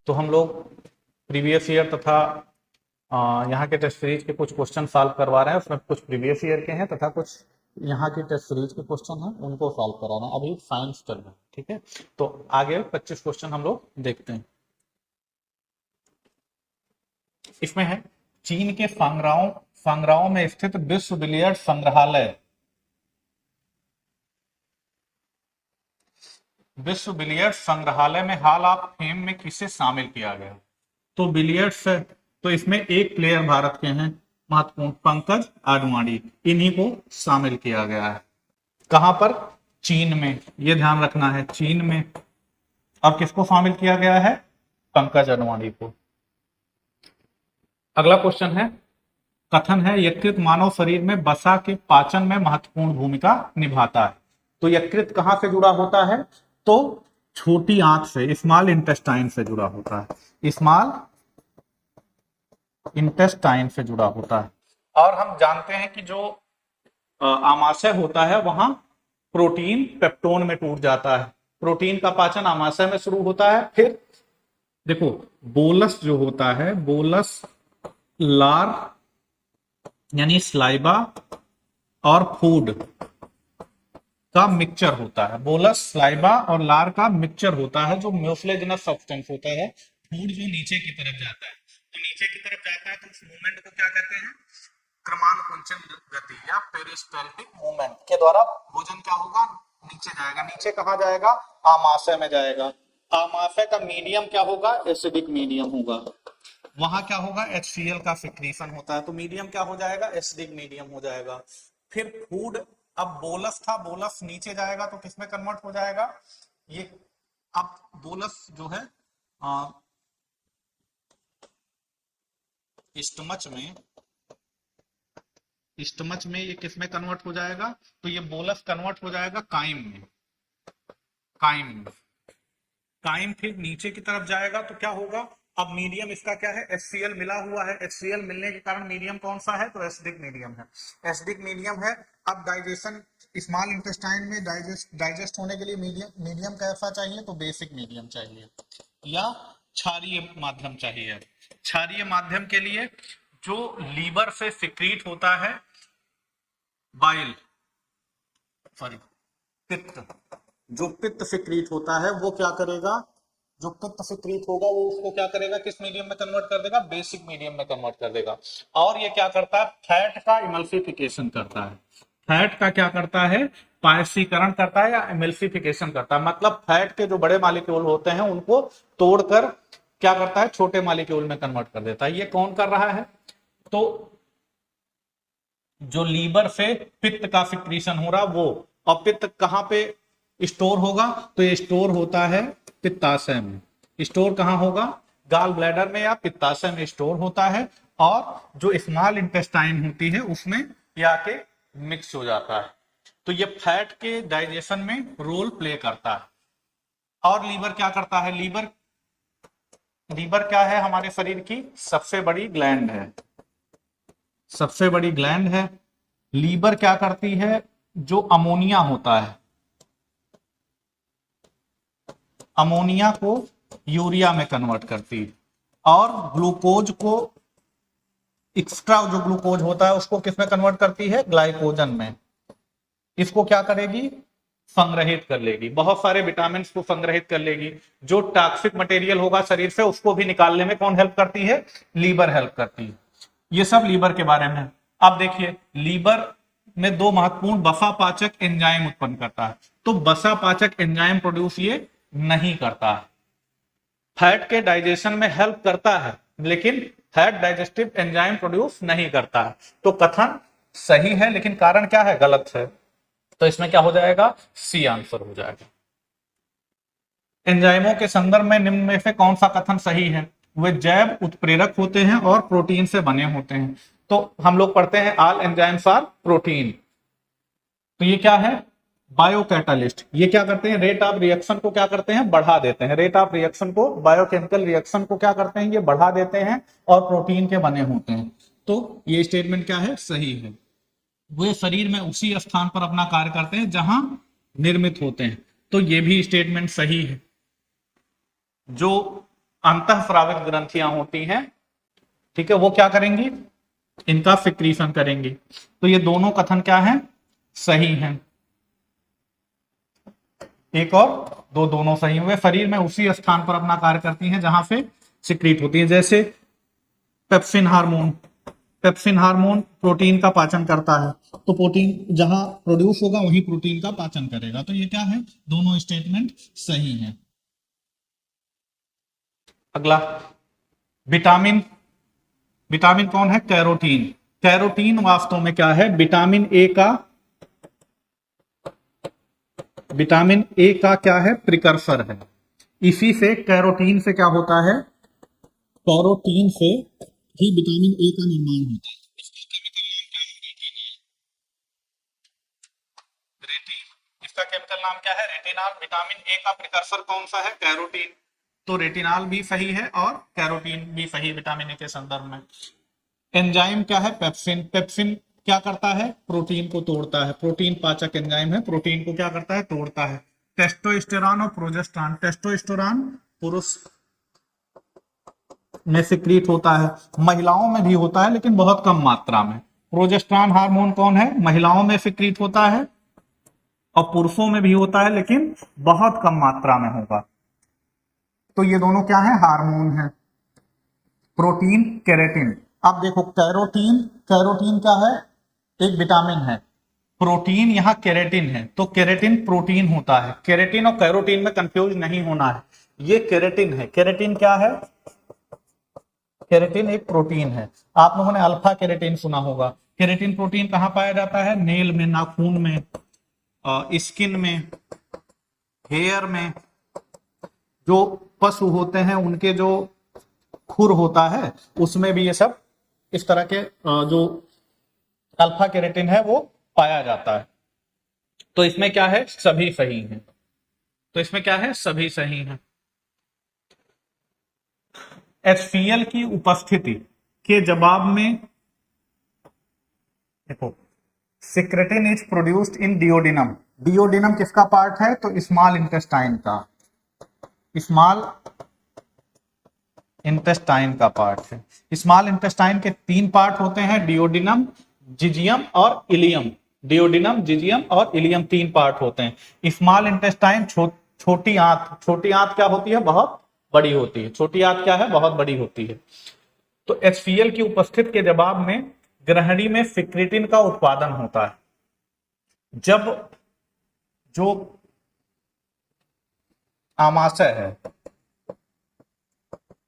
तो हम लोग प्रीवियस ईयर तथा यहाँ के टेस्ट सीरीज के कुछ क्वेश्चन सॉल्व करवा रहे हैं। उसमें कुछ प्रीवियस ईयर के हैं तथा कुछ यहाँ की टेस्ट सीरीज के क्वेश्चन हैं, उनको सॉल्व करा रहे हैं। अभी साइंस चल रहा है, ठीक है। तो आगे 25 क्वेश्चन हम लोग देखते हैं। इसमें है चीन के सांगराओं में स्थित विश्व बिलियर्ड संग्रहालय, विश्व बिलियर्ड संग्रहालय में हॉल ऑफ फेम में किसे शामिल किया गया? तो बिलियर्ड्स है, तो इसमें एक प्लेयर भारत के हैं महत्वपूर्ण, पंकज आडवाणी, इन्हीं को शामिल किया गया है। कहां पर? चीन में, ये ध्यान रखना है, चीन में। और किसको शामिल किया गया है? पंकज आडवाणी को। अगला क्वेश्चन है, कथन है यकृत मानव शरीर में वसा के पाचन में महत्वपूर्ण भूमिका निभाता है। तो यकृत कहां से जुड़ा होता है? तो छोटी आंत से, स्मॉल इंटेस्टाइन से जुड़ा होता है, स्मॉल इंटेस्टाइन से जुड़ा होता है। और हम जानते हैं कि जो आमाशय होता है वहां प्रोटीन पेप्टोन में टूट जाता है। प्रोटीन का पाचन आमाशय में शुरू होता है। फिर देखो, बोलस जो होता है, बोलस लार यानी स्लाइबा और फूड का मिक्सचर होता है। बोलस, स्लाइबा और लार का मिक्सचर होता है, जो म्यूसिलेजिनस सब्सटेंस होता है। फूड जो नीचे की तरफ जाता है, तो नीचे की तरफ जाता है तो उस मूवमेंट को क्या कहते हैं? क्रमानुकुंचन गति या पेरिस्टाल्टिक मूवमेंट के द्वारा भोजन क्या होगा? नीचे जाएगा। नीचे कहां जाएगा? आमाशय में जाएगा। आमाशय का मीडियम क्या होगा? एसिडिक मीडियम होगा। वहां क्या होगा? HCl का सिक्रीशन होता है, तो मीडियम क्या हो जाएगा? एसिडिक मीडियम हो जाएगा। फिर फूड, अब बोलस था, बोलस नीचे जाएगा तो किसमें कन्वर्ट हो जाएगा? ये अब बोलस जो है स्टमच में ये किसमें कन्वर्ट हो जाएगा? तो ये बोलस कन्वर्ट हो जाएगा काइम में। काइम फिर नीचे की तरफ जाएगा तो क्या होगा? अब मीडियम इसका क्या है? HCl मिला हुआ है। HCl मिलने के कारण मीडियम कौन सा है? तो एसिडिक मीडियम है। एसिडिक मीडियम है। अब डाइजेशन, स्मॉल इंटेस्टाइन में डाइजेस्ट होने के लिए मीडियम कैसा चाहिए? तो बेसिक मीडियम चाहिए या क्षारीय माध्यम चाहिए। क्षारीय माध्यम के लिए जो लीवर से सिक्रीट होता है बाइल, पित्त, जो पित्त सिक्रीट होता है वो क्या करेगा? जो पित्त सिक्रीट होगा वो उसको क्या करेगा? किस मीडियम में कन्वर्ट कर देगा? बेसिक मीडियम में कन्वर्ट कर देगा। और ये क्या करता है? फैट का इमल्सिफिकेशन करता है। फैट का क्या करता है? पायसीकरण करता है या इमल्सिफिकेशन करता है। मतलब फैट के जो बड़े मॉलिक्यूल होते हैं उनको तोड़कर क्या करता है? छोटे मॉलिक्यूल में कन्वर्ट कर देता है। ये कौन कर रहा है? तो जो लीवर से पित्त का सिक्रीशन हो रहा वो। और पित्त कहां पे स्टोर होगा? तो ये स्टोर होता है पित्ताशय में। स्टोर कहां होगा? गाल ब्लैडर में या पित्ताशय में स्टोर होता है। और जो स्मॉल इंटेस्टाइन होती है उसमें ये आके मिक्स हो जाता है। तो ये फैट के डाइजेशन में रोल प्ले करता है। और लीवर क्या करता है? लीवर क्या है? हमारे शरीर की सबसे बड़ी ग्लैंड है, सबसे बड़ी ग्लैंड है। लीवर क्या करती है? जो अमोनिया होता है, अमोनिया को यूरिया में कन्वर्ट करती है। और ग्लूकोज को, एक्स्ट्रा जो ग्लूकोज होता है उसको किस में कन्वर्ट करती है? ग्लाइकोजन में। इसको क्या करेगी? संग्रहित कर लेगी। बहुत सारे विटामिन को संग्रहित कर लेगी। जो टॉक्सिक मटेरियल होगा शरीर से उसको भी निकालने में कौन हेल्प करती है? लीवर हेल्प करती है। ये सब लीवर के बारे में। अब देखिए, लीवर में दो महत्वपूर्ण वसा पाचक एंजाइम उत्पन्न करता है। तो वसा पाचक एंजाइम प्रोड्यूस ये नहीं करता है। फैट के डाइजेशन में हेल्प करता है लेकिन फैट डाइजेस्टिव एंजाइम प्रोड्यूस नहीं करता है। तो कथन सही है लेकिन कारण क्या है? गलत है। तो इसमें क्या हो जाएगा? सी आंसर हो जाएगा। एंजाइमों के संदर्भ में निम्न में से कौन सा कथन सही है? वे जैव उत्प्रेरक होते हैं और प्रोटीन से बने होते हैं। तो हम लोग पढ़ते हैं ऑल एंजाइम्स आर प्रोटीन। तो ये क्या है? बायोकैटालिस्ट। ये क्या करते हैं? रेट ऑफ रिएक्शन को क्या करते हैं? बढ़ा देते हैं। रेट ऑफ रिएक्शन को, बायोकेमिकल रिएक्शन को क्या करते हैं? ये बढ़ा देते हैं और प्रोटीन के बने होते हैं। तो ये स्टेटमेंट क्या है? सही है। वे शरीर में उसी स्थान पर अपना कार्य करते हैं जहां निर्मित होते हैं। तो ये भी स्टेटमेंट सही है। जो अंतःस्रावित ग्रंथियां होती हैं, ठीक है, वो क्या करेंगी, इनका सिक्रीशन करेंगी। तो ये दोनों कथन क्या है, सही हैं। एक और दो दोनों सही हुए। शरीर में उसी स्थान पर अपना कार्य करती हैं जहां से सिक्रीट होती है। जैसे pepsin hormone, pepsin hormone protein का पाचन करता है, तो प्रोटीन जहां प्रोड्यूस होगा वहीं प्रोटीन का पाचन करेगा। तो ये क्या है, दोनों स्टेटमेंट सही हैं। अगला, विटामिन, विटामिन कौन है, कैरोटीन। कैरोटीन वास्तव में क्या है, विटामिन ए का, विटामिन ए का क्या है, प्रिकर्सर है। इसी से कैरोटीन से क्या होता है, कैरोटीन से ही विटामिन ए का निर्माण होता है। रेटिन, इसका केमिकल नाम क्या है, रेटिनॉल। विटामिन ए का प्रिकर्सर कौन सा है, कैरोटीन। तो रेटिनॉल भी सही है और कैरोटीन भी सही विटामिन ए के संदर्भ में। एंजाइम क्या है, पेप्सिन। पेप्सिन क्या करता है, प्रोटीन को तोड़ता है। प्रोटीन पाचक एंजाइम है, प्रोटीन को क्या करता है, तोड़ता है। टेस्टोस्टेरॉन और प्रोजेस्टेरॉन, टेस्टोस्टेरॉन पुरुष में सिक्रीट होता है, महिलाओं में भी होता है लेकिन बहुत कम मात्रा में। प्रोजेस्टेरॉन हार्मोन कौन है, महिलाओं में सिक्रीट होता है और पुरुषों में भी होता है लेकिन बहुत कम मात्रा में होगा। तो ये दोनों क्या है, हार्मोन है। Protein, keratin. अब देखो कैरोटीन, कैरोटीन क्या है, एक विटामिन है। प्रोटीन यहाँ केराटिन है, तो केराटिन प्रोटीन होता है। केराटिन और कैरोटीन में कंफ्यूज नहीं होना है, ये केराटिन है। केराटिन क्या है, केराटिन एक प्रोटीन है। आप लोगों ने अल्फा केराटिन सुना होगा। केराटिन प्रोटीन कहाँ पाया जाता है, नेल में, नाखून में, स्किन में, हेयर में। जो पशु होते हैं उनके जो खुर होता है उसमें भी ये सब इस तरह के जो अल्फा केराटिन है वो पाया जाता है। तो इसमें क्या है, सभी सही हैं। तो इसमें क्या है, सभी सही हैं। HCl की उपस्थिति के जवाब में देखो, secretin is produced in duodenum. Duodenum किसका पार्ट है, तो स्मॉल इंटेस्टाइन का, स्मॉल इंटेस्टाइन का पार्ट है। स्मॉल इंटेस्टाइन के तीन पार्ट होते हैं, डिओडिनम, जिजियम और इलियम। डिओडिनम, जिजियम और इलियम तीन पार्ट होते हैं। स्मॉल इंटेस्टाइन छोटी आंत, छोटी आंत क्या होती है, बहुत बड़ी होती है। छोटी आंत क्या है, बहुत बड़ी होती है। तो HCl की उपस्थिति के जवाब में ग्रहणी में सिक्रेटिन का उत्पादन होता है। जब जो आमाशय है,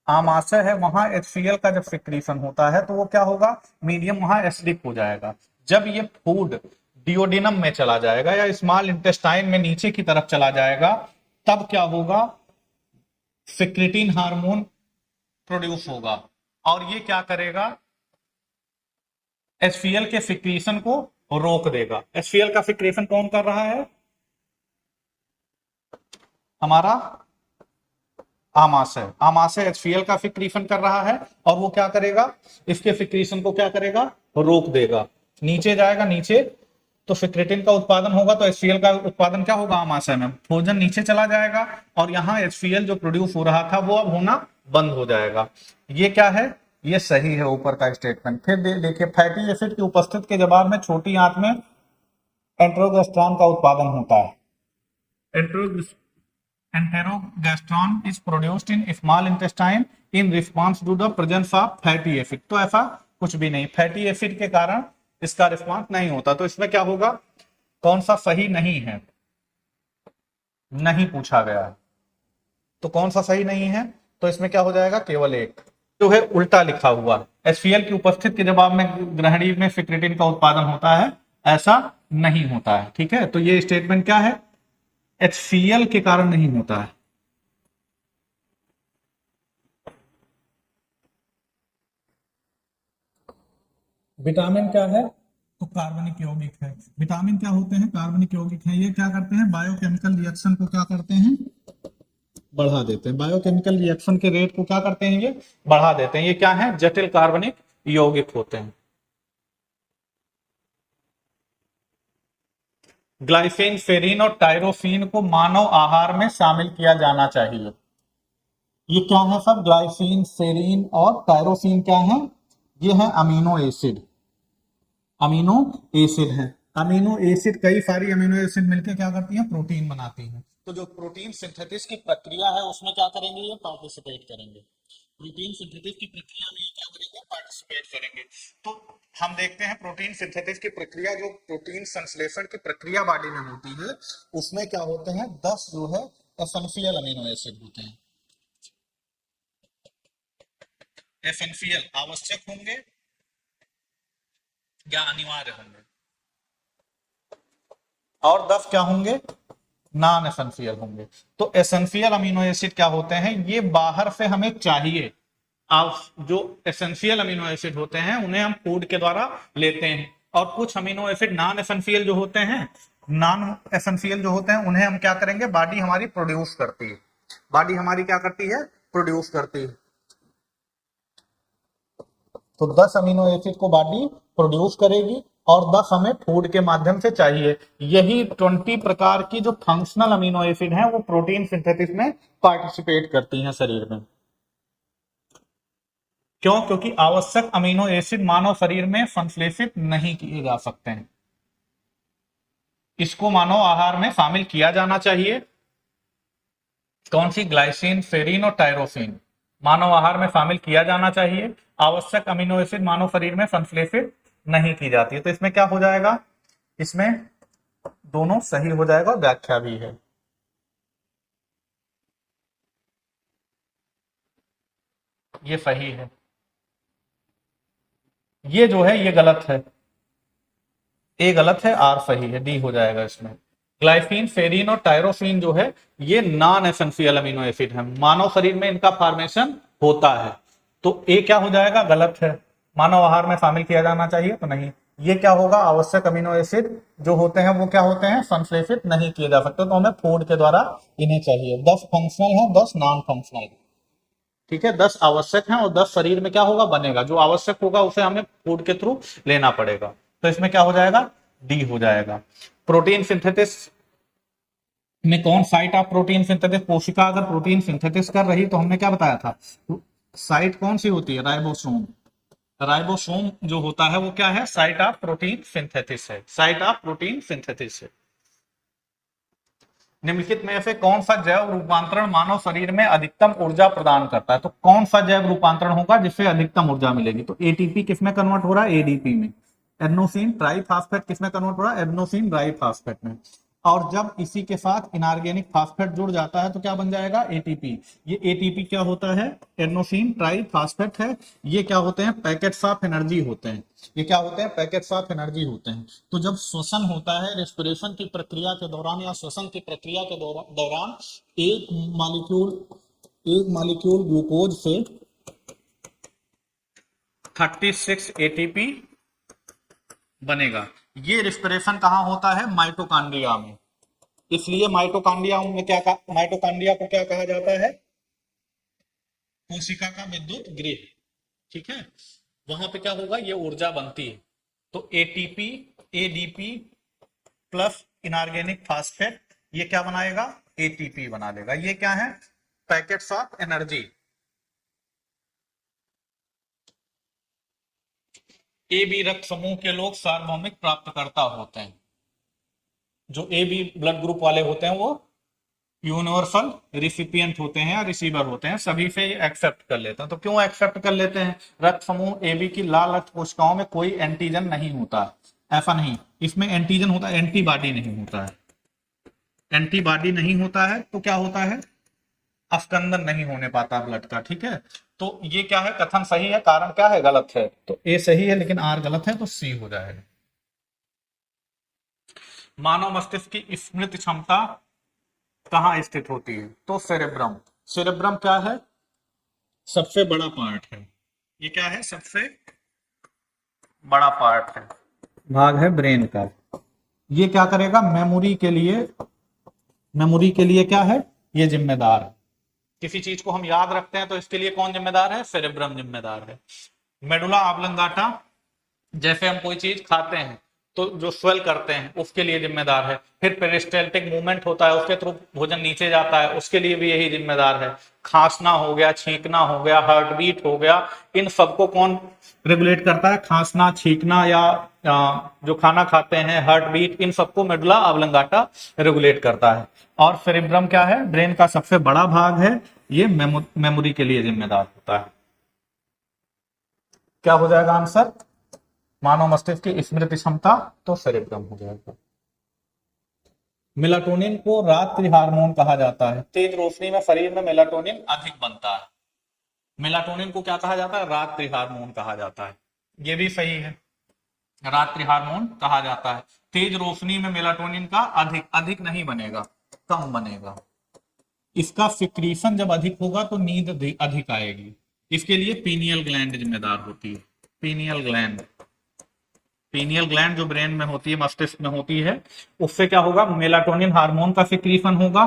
आमाशय है वहां HCl का जब सिक्रीशन होता है तो वो क्या होगा, मीडियम वहां एसिडिक हो जाएगा। जब ये फूड डिओडिनम में चला जाएगा या स्मॉल इंटेस्टाइन में नीचे की तरफ चला जाएगा, तब क्या होगा, सिक्रेटिन हार्मोन प्रोड्यूस होगा और ये क्या करेगा, HCl के सिक्रीशन को रोक देगा। HCl का सिक्रीशन कौन कर रहा है, हमारा आमाशय। आमाशय HCl का सिक्रीशन कर रहा है और वो क्या करेगा, इसके सिक्रीशन को क्या करेगा, रोक देगा। नीचे जाएगा, नीचे तो सिक्रेटिन का उत्पादन होगा, तो HCl का उत्पादन क्या होगा, आमाशय में भोजन नीचे चला जाएगा और यहाँ HCl जो प्रोड्यूस हो रहा था वो अब होना बंद हो जाएगा। ये क्या है, ये सही है ऊपर का स्टेटमेंट। फिर देखिए, फैटी एसिड की उपस्थिति के जवाब में छोटी आंत में एंटेरोगेस्ट्रॉन का उत्पादन होता है। Enterogastrone is produced in small intestine in response to the presence of fatty acid. तो ऐसा कुछ भी नहीं, फैटी एसिड के कारण इसका रिस्पॉन्स नहीं होता। तो इसमें क्या होगा, कौन सा सही नहीं है, नहीं पूछा गया है, तो कौन सा सही नहीं है, तो इसमें क्या हो जाएगा, केवल एक जो है उल्टा लिखा हुआ। HCl की उपस्थिति के जवाब में ग्रहणी में सिक्रेटिन का उत्पादन होता है, ऐसा नहीं होता है। ठीक है, तो ये स्टेटमेंट क्या है, HCl के कारण नहीं होता है। विटामिन क्या है, तो कार्बनिक यौगिक है। विटामिन क्या होते हैं, कार्बनिक यौगिक है। ये क्या करते हैं, बायोकेमिकल रिएक्शन को क्या करते हैं, बढ़ा देते हैं। बायोकेमिकल रिएक्शन के रेट को क्या करते हैं, ये बढ़ा देते हैं। ये क्या है, जटिल कार्बनिक यौगिक होते हैं। ग्लाइसिन, सेरीन और टायरोसिन को मानव आहार में शामिल किया जाना चाहिए। ये क्या है सब? ग्लाइसिन, सेरीन और टायरोसिन क्या है? ये है अमीनो एसिड। अमीनो एसिड है। अमीनो एसिड, कई सारी अमीनो एसिड मिलकर क्या करती हैं? प्रोटीन बनाती हैं। तो जो प्रोटीन सिंथेसिस की प्रक्रिया है उसमें क्या करेंगे? ये पार्टिसिपेट करेंगे। प्रोटीन सिंथेसिस की प्रक्रिया में ये क्या करेंगे? पार्टिसिपेट करेंगे। तो हम देखते हैं प्रोटीन सिंथेसिस की प्रक्रिया, जो प्रोटीन संश्लेषण की प्रक्रिया बॉडी में होती है, उसमें क्या होते हैं? 10 जो है एसेंशियल अमीनो एसिड होते हैं। एसेंशियल आवश्यक होंगे या अनिवार्य होंगे, और 10 क्या होंगे? नॉन एसेंशियल होंगे। तो एसेंशियल अमीनो एसिड क्या होते हैं? ये बाहर से हमें चाहिए। आप जो एसेंशियल अमीनो एसिड होते हैं उन्हें हम फूड के द्वारा लेते हैं, और कुछ अमीनो एसिड नॉन एसेंशियल जो होते हैं, नॉन एसेंशियल जो होते हैं उन्हें हम क्या करेंगे? बॉडी हमारी प्रोड्यूस करती है। बॉडी हमारी क्या करती है? प्रोड्यूस करती है। तो 10 अमीनो एसिड को बॉडी प्रोड्यूस करेगी और 10 हमें फूड के माध्यम से चाहिए। यही 20 प्रकार की जो फंक्शनल अमीनो एसिड हैं वो प्रोटीन सिंथेसिस में पार्टिसिपेट करती हैं शरीर में। क्यों? क्योंकि आवश्यक अमीनो एसिड मानव शरीर में संश्लेषित नहीं किए जा सकते हैं। इसको मानव आहार में शामिल किया जाना चाहिए। कौन सी? ग्लाइसिन, सेरीन और टायरोसिन मानव आहार में शामिल किया जाना चाहिए। आवश्यक अमीनो एसिड मानव शरीर में संश्लेषित नहीं की जाती है। तो इसमें क्या हो जाएगा? इसमें दोनों सही हो जाएगा और व्याख्या भी है। ये सही है। ये जो है ये गलत है। ए गलत है, आर सही है, डी हो जाएगा इसमें। ग्लाइसिन, सेरीन और टायरोसिन जो है ये नॉन एसेंशियल अमीनो एसिड है। मानव शरीर में इनका फॉर्मेशन होता है। तो ए क्या हो जाएगा? गलत है। मानव आहार में शामिल किया जाना चाहिए तो नहीं। ये क्या होगा? आवश्यक अमीनो एसिड जो होते हैं वो क्या होते हैं? संश्लेषित नहीं किए जा सकते, तो हमें फूड के द्वारा इन्हें चाहिए। 10 फंक्शनल है, 10 नॉन फंक्शनल। ठीक है, 10 आवश्यक हैं और 10 शरीर में क्या होगा? बनेगा। जो आवश्यक होगा उसे हमें फूड के थ्रू लेना पड़ेगा। तो इसमें क्या हो जाएगा? डी हो जाएगा। प्रोटीन सिंथेसिस में कौन साइट ऑफ प्रोटीन सिंथेसिस? कोशिका अगर प्रोटीन सिंथेसिस कर रही तो हमने क्या बताया था? साइट कौन सी होती है? राइबोसोम। राइबोसोम जो होता है वो क्या है? साइट ऑफ प्रोटीन सिंथेसिस है। साइट ऑफ प्रोटीन सिंथेसिस है। निम्नलिखित में से कौन सा जैव रूपांतरण मानव शरीर में अधिकतम ऊर्जा प्रदान करता है? तो कौन सा जैव रूपांतरण होगा जिससे अधिकतम ऊर्जा मिलेगी? तो एटीपी किसमें कन्वर्ट हो रहा है? एडीपी में। एडेनोसिन ट्राइफॉस्फेट किसमें कन्वर्ट हो रहा है? एडेनोसिन डाइफॉस्फेट में। और जब इसी के साथ इनऑर्गेनिक फास्फेट जुड़ जाता है तो क्या बन जाएगा? एटीपी। ये एटीपी क्या होता है? एडेनोसिन ट्राइफॉस्फेट है। ये क्या होते हैं? पैकेट्स ऑफ एनर्जी होते हैं। ये क्या होते हैं? पैकेट्स ऑफ एनर्जी होते हैं। तो जब श्वसन होता है, रेस्पिरेशन की प्रक्रिया के दौरान या श्वसन की प्रक्रिया के दौरान एक मॉलिक्यूल ग्लूकोज से 36 एटीपी बनेगा। ये रेस्पिरेशन कहाँ होता है? माइटोकॉन्ड्रिया में। इसलिए माइटोकॉन्ड्रिया में माइटोकॉन्ड्रिया को क्या कहा जाता है? कोशिका का विद्युत गृह। ठीक है, वहां पे क्या होगा? ये ऊर्जा बनती है। तो ATP, ADP plus inorganic phosphate ये क्या बनाएगा? एटीपी बना देगा। ये क्या है? Packets of energy. A B रक्त समूह के लोग सार्वभौमिक प्राप्तकर्ता होते हैं। जो ए बी ब्लड ग्रुप वाले होते हैं वो यूनिवर्सल रिसिपिएंट होते हैं या रिसीवर होते हैं, सभी से एक्सेप्ट कर लेते हैं। तो क्यों एक्सेप्ट कर लेते हैं? रक्त समूह ए बी की लाल रक्त कोशिकाओं में कोई एंटीजन नहीं होता। ऐसा नहीं, इसमें एंटीजन होता है, एंटीबॉडी नहीं होता है। एंटीबॉडी नहीं होता है तो क्या होता है? अस्कंदन नहीं होने पाता ब्लड का। ठीक है, तो ये क्या है? कथन सही है, कारण क्या है? गलत है। तो ए सही है लेकिन आर गलत है, तो सी हो जाएगा। मानव मस्तिष्क की स्मृति क्षमता कहाँ स्थित होती है? तो सेरेब्रम। सेरेब्रम क्या है? सबसे बड़ा पार्ट है। ये क्या है? सबसे बड़ा पार्ट है, भाग है ब्रेन का। ये क्या करेगा? मेमोरी के लिए क्या है? ये जिम्मेदार है। किसी चीज को हम याद रखते हैं तो इसके लिए कौन जिम्मेदार है? सेरेब्रम जिम्मेदार है। मेडुला ऑब्लंगाटा, जैसे हम कोई चीज खाते हैं तो जो स्वेल करते हैं उसके लिए जिम्मेदार है। फिर पेरिस्टाल्टिक मूवमेंट होता है, उसके थ्रू भोजन नीचे जाता है, उसके लिए भी यही जिम्मेदार है। खांसना हो गया, छींकना हो गया, हार्ट बीट हो गया, इन सबको कौन रेगुलेट करता है? खांसना, छींकना या जो खाना खाते हैं, हार्ट बीट, इन सबको मेडुला ऑब्लोंगाटा रेगुलेट करता है। और सेरेब्रम क्या है? ब्रेन का सबसे बड़ा भाग है, ये मेमोरी के लिए जिम्मेदार होता है। क्या हो जाएगा आंसर? मानव मस्तिष्क की स्मृति क्षमता, तो सेरेब्रम हो जाएगा। मेलाटोनिन को रात्रि हार्मोन कहा जाता है। तेज रोशनी में शरीर में मेलाटोनिन अधिक बनता है। मेलाटोनिन को क्या कहा जाता है? रात्रि हार्मोन कहा जाता है। ये भी सही है, रात्रि हार्मोन कहा जाता है। तेज रोशनी में मेलाटोनिन का अधिक नहीं बनेगा, कम बनेगा। इसका सिक्रीशन जब अधिक होगा तो नींद अधिक आएगी। इसके लिए पीनियल ग्लैंड जिम्मेदार होती है। पीनियल ग्लैंड जो ब्रेन में होती है, मस्तिष्क में होती है, उससे क्या होगा? मेलाटोनिन हार्मोन का सिक्रीशन होगा,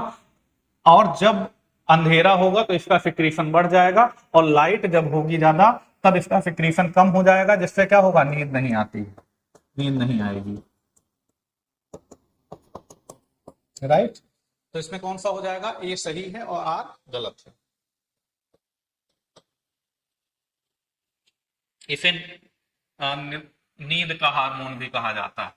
और जब अंधेरा होगा तो इसका सिक्रीशन बढ़ जाएगा, और लाइट जब होगी ज्यादा तब इसका सिक्रीशन कम हो जाएगा, जिससे क्या होगा? नींद नहीं आती, नींद नहीं आएगी। राइट? तो इसमें कौन सा हो जाएगा? ए सही है और आर गलत है। इसे नींद का हार्मोन भी कहा जाता है।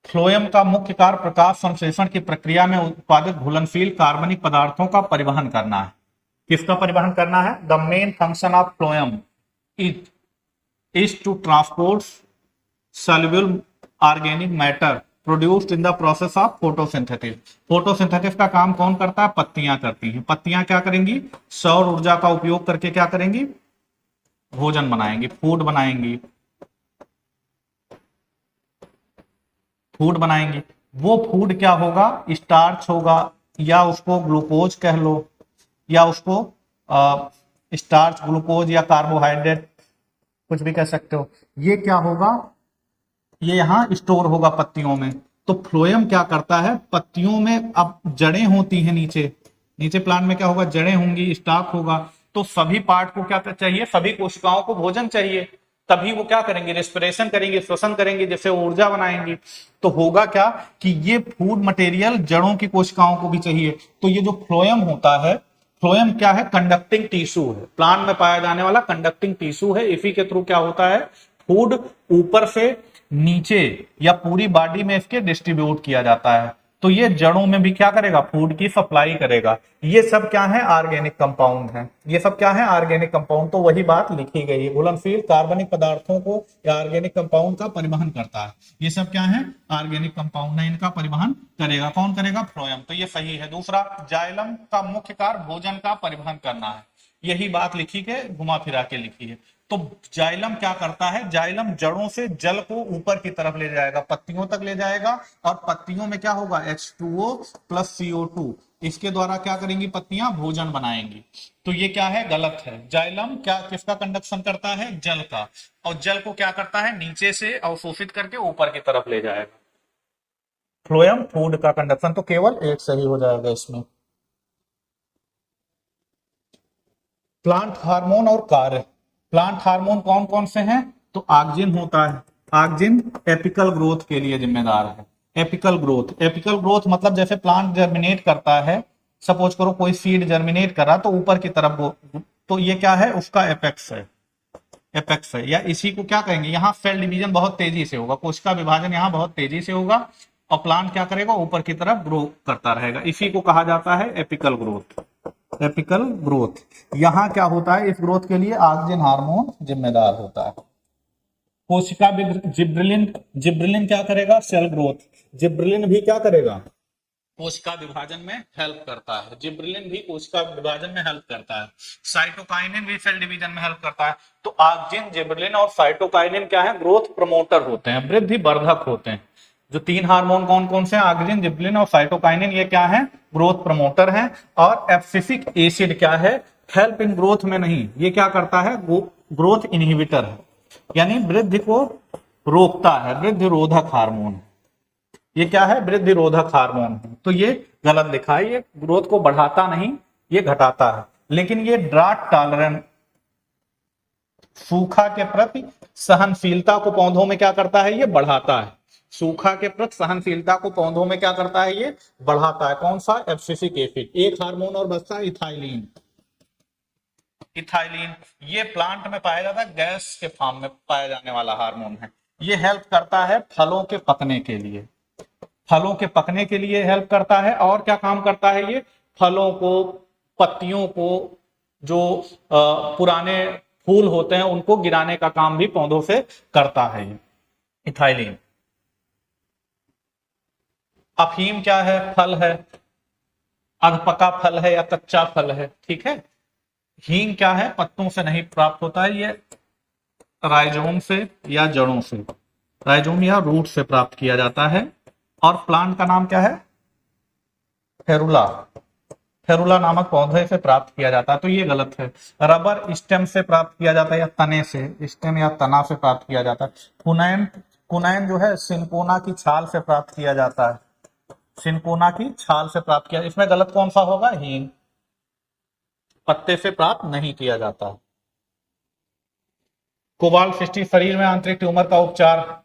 फ्लोएम का मुख्य कार्य प्रकाश संश्लेषण की प्रक्रिया में उत्पादित घुलनशील कार्बनिक पदार्थों का परिवहन करना है। किसका परिवहन करना है? The main function of phloem is to transport soluble organic matter produced in the process of photosynthesis. Photosynthesis का काम कौन करता है? पत्तियां करती हैं। पत्तियां क्या करेंगी? सौर ऊर्जा का उपयोग करके क्या करेंगी? भोजन बनाएंगी, फूड बनाएंगी, फूड बनाएंगी। वो फूड क्या होगा? स्टार्च होगा, या उसको ग्लूकोज कह लो, या उसको स्टार्च, ग्लूकोज या कार्बोहाइड्रेट, कुछ भी कह सकते हो। ये क्या होगा? ये यहां स्टोर होगा पत्तियों में। तो फ्लोएम क्या करता है? पत्तियों में अब जड़ें होती हैं, नीचे प्लांट में क्या होगा? जड़ें होंगी, स्टॉक होगा। तो सभी पार्ट को क्या चाहिए? सभी कोशिकाओं को भोजन चाहिए, तभी वो क्या करेंगे? रेस्पिरेशन करेंगे, श्वसन करेंगे, जिससे ऊर्जा बनाएंगी। तो होगा क्या कि ये फूड मटेरियल जड़ों की कोशिकाओं को भी चाहिए। तो ये जो फ्लोएम होता है, फ्लोएम क्या है? कंडक्टिंग टिश्यू है, प्लांट में पाया जाने वाला कंडक्टिंग टिश्यू है। इसी के थ्रू क्या होता है? फूड ऊपर से नीचे या पूरी बॉडी में इसके डिस्ट्रीब्यूट किया जाता है। तो ये जड़ों में भी क्या करेगा? फूड की सप्लाई करेगा। ये सब क्या है? ऑर्गेनिक कंपाउंड है। ये सब क्या है? Organic compound. तो वही बात लिखी गई है, घुलनशील कार्बनिक पदार्थों को या ऑर्गेनिक कंपाउंड का परिवहन करता है। ये सब क्या है? ऑर्गेनिक कंपाउंड है, इनका परिवहन करेगा। कौन करेगा? फ्लोएम। तो ये सही है। दूसरा, जाइलम का मुख्य कार्य भोजन का परिवहन करना है। यही बात लिखी के घुमा फिरा के लिखी है। तो जाइलम क्या करता है? जाइलम जड़ों से जल को ऊपर की तरफ ले जाएगा, पत्तियों तक ले जाएगा, और पत्तियों में क्या होगा? H2O प्लस CO2, इसके द्वारा क्या करेंगी? पत्तियां भोजन बनाएंगी। तो ये क्या है? गलत है। जाइलम क्या किसका कंडक्शन करता है? जल का। और जल को क्या करता है? नीचे से अवशोषित करके ऊपर की तरफ ले जाएगा। फ्लोएम फूड का कंडक्शन। तो केवल एक सही हो जाएगा इसमें। प्लांट हार्मोन और कार्य। प्लांट हार्मोन कौन कौन से हैं? तो ऑक्जिन होता है। ऑक्जिन एपिकल ग्रोथ के लिए जिम्मेदार है। एपिकल ग्रोथ मतलब जैसे प्लांट जर्मिनेट करता है, सपोज करो कोई सीड जर्मिनेट कर रहा तो ऊपर की तरफ तो ये क्या है? उसका एपेक्स है, या इसी को क्या कहेंगे? यहाँ सेल डिवीजन बहुत तेजी से होगा, कोशिका विभाजन यहाँ बहुत तेजी से होगा, और प्लांट क्या करेगा? ऊपर की तरफ ग्रो करता रहेगा। इसी को कहा जाता है एपिकल ग्रोथ। यहां क्या होता है? इस ग्रोथ के लिए ऑक्सिन हार्मोन जिम्मेदार होता है। कोशिका जिब्रेलिन क्या करेगा? Cell growth. जिब्रेलिन भी क्या करेगा? कोशिका विभाजन में हेल्प करता है। जिब्रेलिन भी कोशिका विभाजन में हेल्प करता है। साइटोकाइनिन भी सेल डिवीजन में हेल्प करता है। तो ऑक्सिन, जिब्रेलिन और साइटोकाइनिन क्या है? ग्रोथ प्रमोटर होते हैं, वृद्धि वर्धक होते हैं। जो तीन हार्मोन कौन कौन से हैं? ऑक्सिन, जिब्रेलिन और साइटोकाइनिन। ये क्या है? ग्रोथ प्रमोटर हैं। और एब्सिसिक एसिड क्या है? हेल्प इन ग्रोथ में नहीं, ये क्या करता है? ग्रोथ इनहिबिटर है, यानी वृद्धि को रोकता है, वृद्धि रोधक हार्मोन। ये क्या है? वृद्धि रोधक हार्मोन। तो ये गलत लिखा है, ये ग्रोथ को बढ़ाता नहीं, ये घटाता है। लेकिन ये ड्राट टॉलरेंट सूखा के प्रति सहनशीलता को पौधों में क्या करता है, ये बढ़ाता है। सूखा के प्रति सहनशीलता को पौधों में क्या करता है, ये बढ़ाता है। कौन सा, एब्सिसिक एसिड। एक हार्मोन और बचता है इथाइलिन। इथाइलिन ये प्लांट में पाया जाता है, गैस के फॉर्म में पाया जाने वाला हार्मोन है। ये हेल्प करता है फलों के पकने के लिए, फलों के पकने के लिए हेल्प करता है। और क्या काम करता है, ये फलों को, पत्तियों को, जो पुराने फूल होते हैं उनको गिराने का काम भी पौधों से करता है ये इथाइलिन। अफीम क्या है, फल है, अधपका फल है या कच्चा फल है, ठीक है। हींग क्या है, पत्तों से नहीं प्राप्त होता है, ये राइजोम से या जड़ों से, राइजोम या रूट से प्राप्त किया जाता है। और प्लांट का नाम क्या है, फेरुला, फेरुला नामक पौधे से प्राप्त किया जाता है, तो ये गलत है। रबर स्टेम से प्राप्त किया जाता है या तने से, स्टेम या तना से प्राप्त किया जाता है। कुनैन, कुनैन जो है सिनकोना की छाल से प्राप्त किया जाता है, सिनकोना की छाल से प्राप्त किया। इसमें गलत कौन सा होगा, हींग, पत्ते से प्राप्त नहीं किया जाता। कोबाल्ट 60 शरीर में आंतरिक ट्यूमर का उपचार,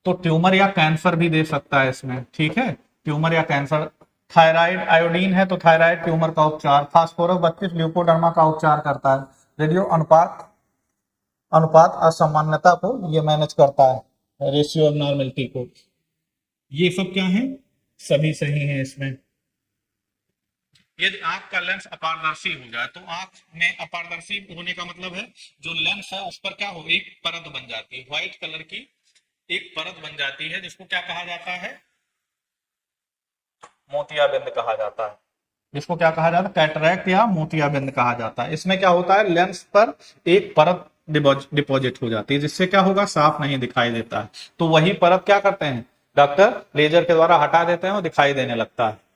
तो ट्यूमर या कैंसर भी दे सकता है इसमें, ठीक है, ट्यूमर या कैंसर। थायराइड आयोडीन है तो थायराइड ट्यूमर का उपचार। फास्फोरस 32 ल्यूकोडर्मा का उपचार करता है। रेडियो अनुपात, अनुपात असामान्यता को ये मैनेज करता है, रेशियो एबनॉर्मलिटी को। ये सब क्या है, सभी सही है इसमें। यदि आंख का लेंस अपारदर्शी हो जाए, तो आंख में अपारदर्शी होने का मतलब है जो लेंस है उस पर क्या हो, एक परत बन जाती है, व्हाइट कलर की एक परत बन जाती है, जिसको क्या कहा जाता है, मोतियाबिंद कहा जाता है। जिसको क्या कहा जाता है, कैटरैक्ट या मोतियाबिंद कहा जाता है। इसमें क्या होता है, लेंस पर एक परत डिपॉजिट हो जाती है, जिससे क्या होगा, साफ नहीं दिखाई देता है। तो वही परत क्या करते हैं डॉक्टर, लेजर के द्वारा हटा देते हैं और दिखाई देने लगता है।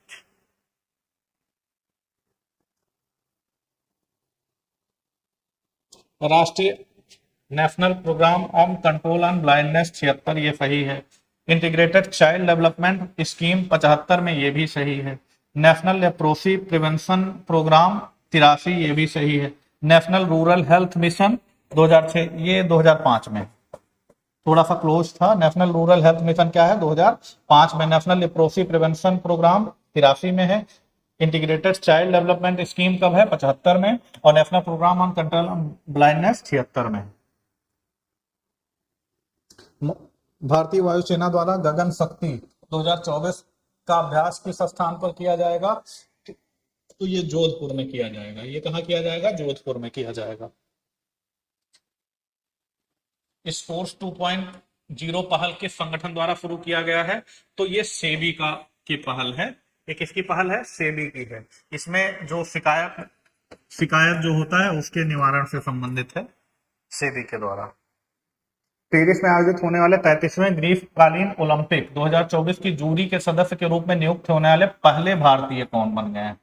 राष्ट्रीय national programme on control on blindness 76, ये सही है। इंटीग्रेटेड चाइल्ड डेवलपमेंट स्कीम 75 में, ये भी सही है। नेशनल लेप्रोसी प्रिवेंशन प्रोग्राम 83, ये भी सही है। नेशनल रूरल हेल्थ मिशन 2006, ये 2005 में, थोड़ा सा क्लोज था। नेशनल रूरल हेल्थ मिशन क्या है, 2005 में। नेशनल लेप्रोसी प्रिवेंशन प्रोग्राम 83 में है। इंटीग्रेटेड चाइल्ड डेवलपमेंट स्कीम कब है, 75 में। और national programme on control on blindness 76 में। भारतीय वायुसेना द्वारा गगन शक्ति 2024 का अभ्यास किस स्थान पर किया जाएगा, तो ये जोधपुर में किया जाएगा। ये कहाँ किया जाएगा, जोधपुर में किया जाएगा। स्पोर्ट्स 2.0 पहल किस संगठन द्वारा शुरू किया गया है, तो ये सेबी का की पहल है। ये किसकी पहल है, सेबी की है। इसमें जो शिकायत जो होता है उसके निवारण से संबंधित है, सेबी के द्वारा। पेरिस में आयोजित होने वाले 33वें ग्रीष्मकालीन ओलंपिक 2024 की जूरी के सदस्य के रूप में नियुक्त होने वाले पहले भारतीय कौन बन गए हैं,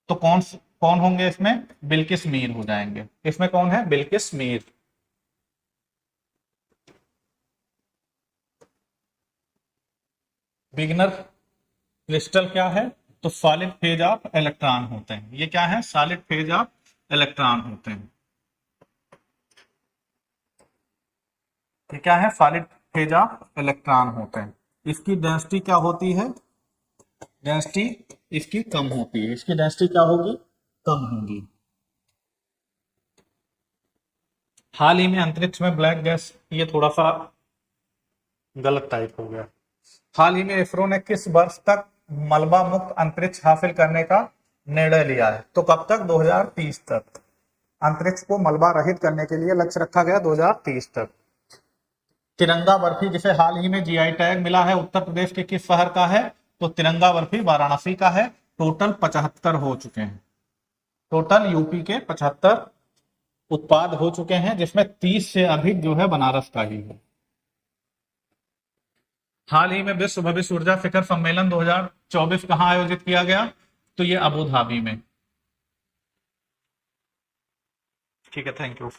तो कौन कौन होंगे इसमें, बिल्किस मीर हो जाएंगे। इसमें कौन है, बिल्किस मीर। बिगनर क्रिस्टल क्या है, तो सॉलिड फेज ऑफ इलेक्ट्रॉन होते हैं। ये क्या है, सॉलिड फेज ऑफ इलेक्ट्रॉन होते हैं। ये क्या है, सॉलिड फेज ऑफ इलेक्ट्रॉन होते हैं। इसकी डेंसिटी क्या होती है, डेंसिटी इसकी कम होती है। इसकी डेंसिटी क्या होगी, कम होगी। हाल ही में अंतरिक्ष में ब्लैक गैस, ये थोड़ा सा गलत टाइप हो गया। हाल ही में इसरो ने किस वर्ष तक मलबा मुक्त अंतरिक्ष हासिल करने का निर्णय लिया है, तो कब तक, 2030 तक। अंतरिक्ष को मलबा रहित करने के लिए लक्ष्य रखा गया 2030 तक। तिरंगा बर्फी जिसे हाल ही में जीआई टैग मिला है, उत्तर प्रदेश के किस शहर का है, तो तिरंगा बर्फी वाराणसी का है। टोटल 75 हो चुके हैं, टोटल यूपी के 75 उत्पाद हो चुके हैं, जिसमें 30 से अधिक जो है बनारस का ही है। हाल ही में विश्व भविष्य ऊर्जा शिखर सम्मेलन 2024 कहां आयोजित किया गया, तो ये अबू धाबी में। ठीक है, थैंक यू।